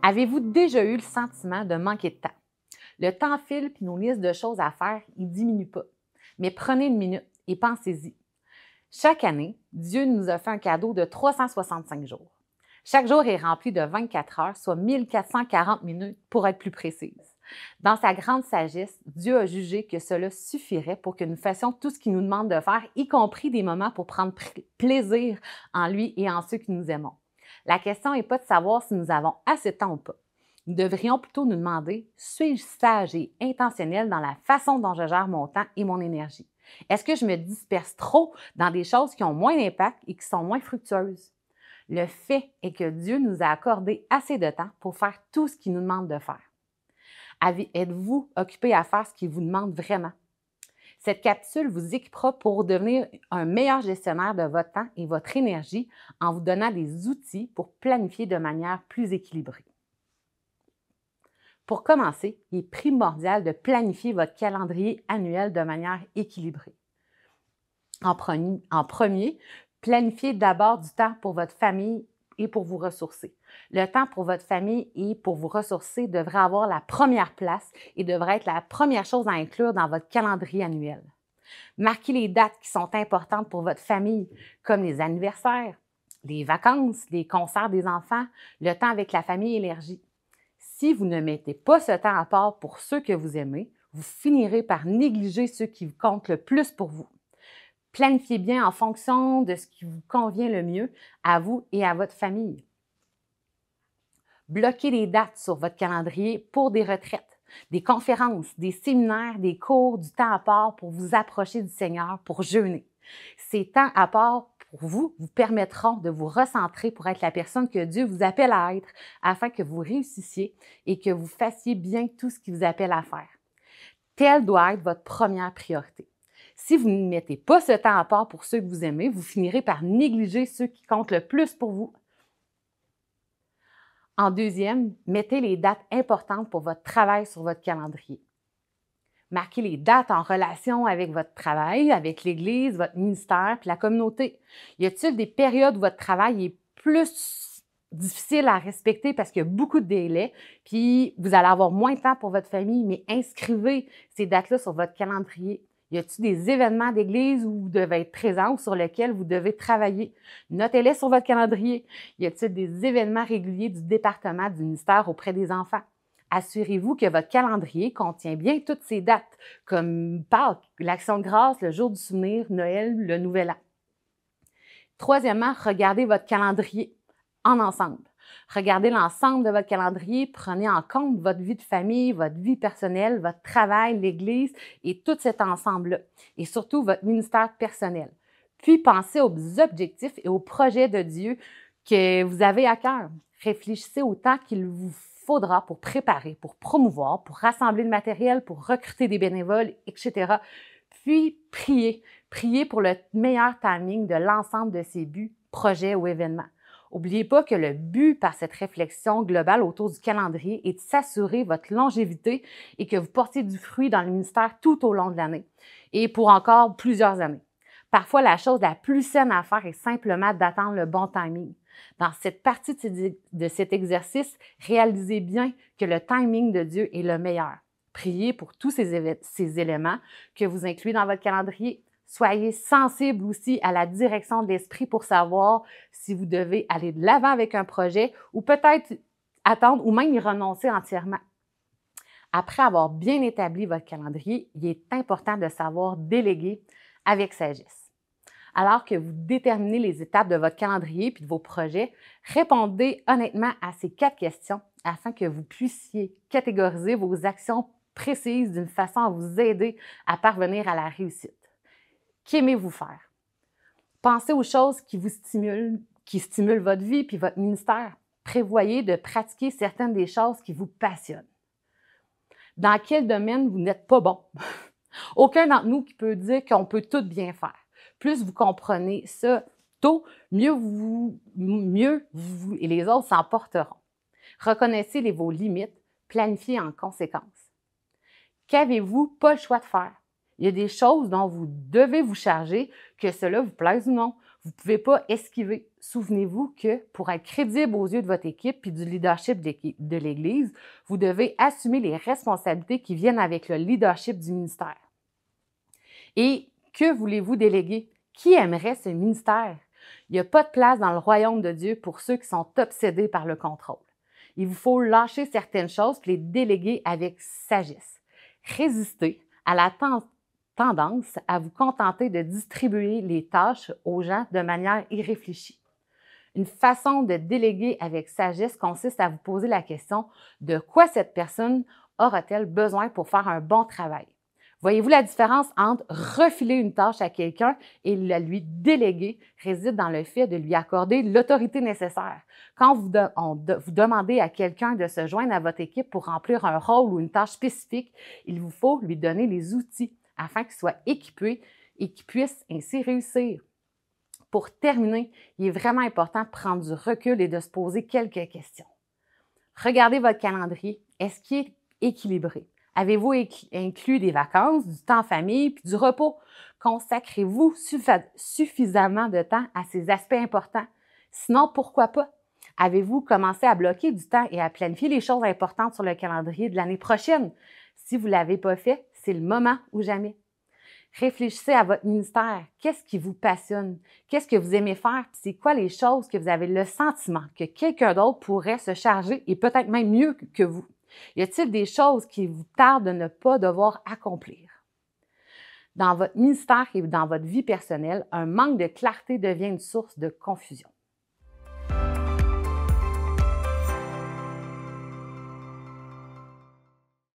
Avez-vous déjà eu le sentiment de manquer de temps? Le temps file puis nos listes de choses à faire, ils ne diminuent pas. Mais prenez une minute et pensez-y. Chaque année, Dieu nous a fait un cadeau de 365 jours. Chaque jour est rempli de 24 heures, soit 1440 minutes pour être plus précise. Dans sa grande sagesse, Dieu a jugé que cela suffirait pour que nous fassions tout ce qu'il nous demande de faire, y compris des moments pour prendre plaisir en lui et en ceux que nous aimons. La question n'est pas de savoir si nous avons assez de temps ou pas. Nous devrions plutôt nous demander, suis-je sage et intentionnel dans la façon dont je gère mon temps et mon énergie? Est-ce que je me disperse trop dans des choses qui ont moins d'impact et qui sont moins fructueuses? Le fait est que Dieu nous a accordé assez de temps pour faire tout ce qu'il nous demande de faire. Êtes-vous occupé à faire ce qu'il vous demande vraiment? Cette capsule vous équipera pour devenir un meilleur gestionnaire de votre temps et votre énergie en vous donnant des outils pour planifier de manière plus équilibrée. Pour commencer, il est primordial de planifier votre calendrier annuel de manière équilibrée. En premier, planifiez d'abord du temps pour votre famille et pour vous ressourcer. Le temps pour votre famille et pour vous ressourcer devrait avoir la première place et devrait être la première chose à inclure dans votre calendrier annuel. Marquez les dates qui sont importantes pour votre famille, comme les anniversaires, les vacances, les concerts des enfants, le temps avec la famille élargie. Si vous ne mettez pas ce temps à part pour ceux que vous aimez, vous finirez par négliger ceux qui comptent le plus pour vous. Planifiez bien en fonction de ce qui vous convient le mieux à vous et à votre famille. Bloquez les dates sur votre calendrier pour des retraites, des conférences, des séminaires, des cours, du temps à part pour vous approcher du Seigneur, pour jeûner. Ces temps à part pour vous permettront de vous recentrer pour être la personne que Dieu vous appelle à être afin que vous réussissiez et que vous fassiez bien tout ce qu'il vous appelle à faire. Telle doit être votre première priorité. Si vous ne mettez pas ce temps à part pour ceux que vous aimez, vous finirez par négliger ceux qui comptent le plus pour vous. En deuxième, mettez les dates importantes pour votre travail sur votre calendrier. Marquez les dates en relation avec votre travail, avec l'Église, votre ministère puis la communauté. Y a-t-il des périodes où votre travail est plus difficile à respecter parce qu'il y a beaucoup de délais, puis vous allez avoir moins de temps pour votre famille, mais inscrivez ces dates-là sur votre calendrier. Y a-t-il des événements d'église où vous devez être présent ou sur lesquels vous devez travailler? Notez-les sur votre calendrier. Y a-t-il des événements réguliers du département du ministère auprès des enfants? Assurez-vous que votre calendrier contient bien toutes ces dates, comme Pâques, l'Action de grâce, le jour du souvenir, Noël, le Nouvel An. Troisièmement, regardez votre calendrier en ensemble. Regardez l'ensemble de votre calendrier, prenez en compte votre vie de famille, votre vie personnelle, votre travail, l'Église et tout cet ensemble-là. Et surtout votre ministère personnel. Puis pensez aux objectifs et aux projets de Dieu que vous avez à cœur. Réfléchissez au temps qu'il vous faudra pour préparer, pour promouvoir, pour rassembler le matériel, pour recruter des bénévoles, etc. Puis priez. Priez pour le meilleur timing de l'ensemble de ces buts, projets ou événements. N'oubliez pas que le but par cette réflexion globale autour du calendrier est de s'assurer votre longévité et que vous portiez du fruit dans le ministère tout au long de l'année et pour encore plusieurs années. Parfois, la chose la plus saine à faire est simplement d'attendre le bon timing. Dans cette partie de cet exercice, réalisez bien que le timing de Dieu est le meilleur. Priez pour tous ces éléments que vous incluez dans votre calendrier. Soyez sensible aussi à la direction de l'esprit pour savoir si vous devez aller de l'avant avec un projet ou peut-être attendre ou même y renoncer entièrement. Après avoir bien établi votre calendrier, il est important de savoir déléguer avec sagesse. Alors que vous déterminez les étapes de votre calendrier puis de vos projets, répondez honnêtement à ces 4 questions afin que vous puissiez catégoriser vos actions précises d'une façon à vous aider à parvenir à la réussite. Qu'aimez-vous faire? Pensez aux choses qui vous stimulent, qui stimulent votre vie puis votre ministère. Prévoyez de pratiquer certaines des choses qui vous passionnent. Dans quel domaine vous n'êtes pas bon? Aucun d'entre nous qui peut dire qu'on peut tout bien faire. Plus vous comprenez ça tôt, mieux vous et les autres s'en porteront. Reconnaissez vos limites, planifiez en conséquence. Qu'avez-vous pas le choix de faire? Il y a des choses dont vous devez vous charger, que cela vous plaise ou non. Vous ne pouvez pas esquiver. Souvenez-vous que pour être crédible aux yeux de votre équipe et du leadership de l'Église, vous devez assumer les responsabilités qui viennent avec le leadership du ministère. Et que voulez-vous déléguer? Qui aimerait ce ministère? Il n'y a pas de place dans le royaume de Dieu pour ceux qui sont obsédés par le contrôle. Il vous faut lâcher certaines choses et les déléguer avec sagesse. Résister à la tendance à vous contenter de distribuer les tâches aux gens de manière irréfléchie. Une façon de déléguer avec sagesse consiste à vous poser la question de quoi cette personne aura-t-elle besoin pour faire un bon travail? Voyez-vous la différence entre refiler une tâche à quelqu'un et la lui déléguer réside dans le fait de lui accorder l'autorité nécessaire. Quand vous demandez à quelqu'un de se joindre à votre équipe pour remplir un rôle ou une tâche spécifique, il vous faut lui donner les outils afin qu'il soit équipé et qu'il puisse ainsi réussir. Pour terminer, il est vraiment important de prendre du recul et de se poser quelques questions. Regardez votre calendrier. Est-ce qu'il est équilibré? Avez-vous inclus des vacances, du temps en famille puis du repos? Consacrez-vous suffisamment de temps à ces aspects importants? Sinon, pourquoi pas? Avez-vous commencé à bloquer du temps et à planifier les choses importantes sur le calendrier de l'année prochaine? Si vous ne l'avez pas fait, c'est le moment ou jamais. Réfléchissez à votre ministère. Qu'est-ce qui vous passionne? Qu'est-ce que vous aimez faire? C'est quoi les choses que vous avez le sentiment que quelqu'un d'autre pourrait se charger et peut-être même mieux que vous? Y a-t-il des choses qui vous tardent de ne pas devoir accomplir? Dans votre ministère et dans votre vie personnelle, un manque de clarté devient une source de confusion.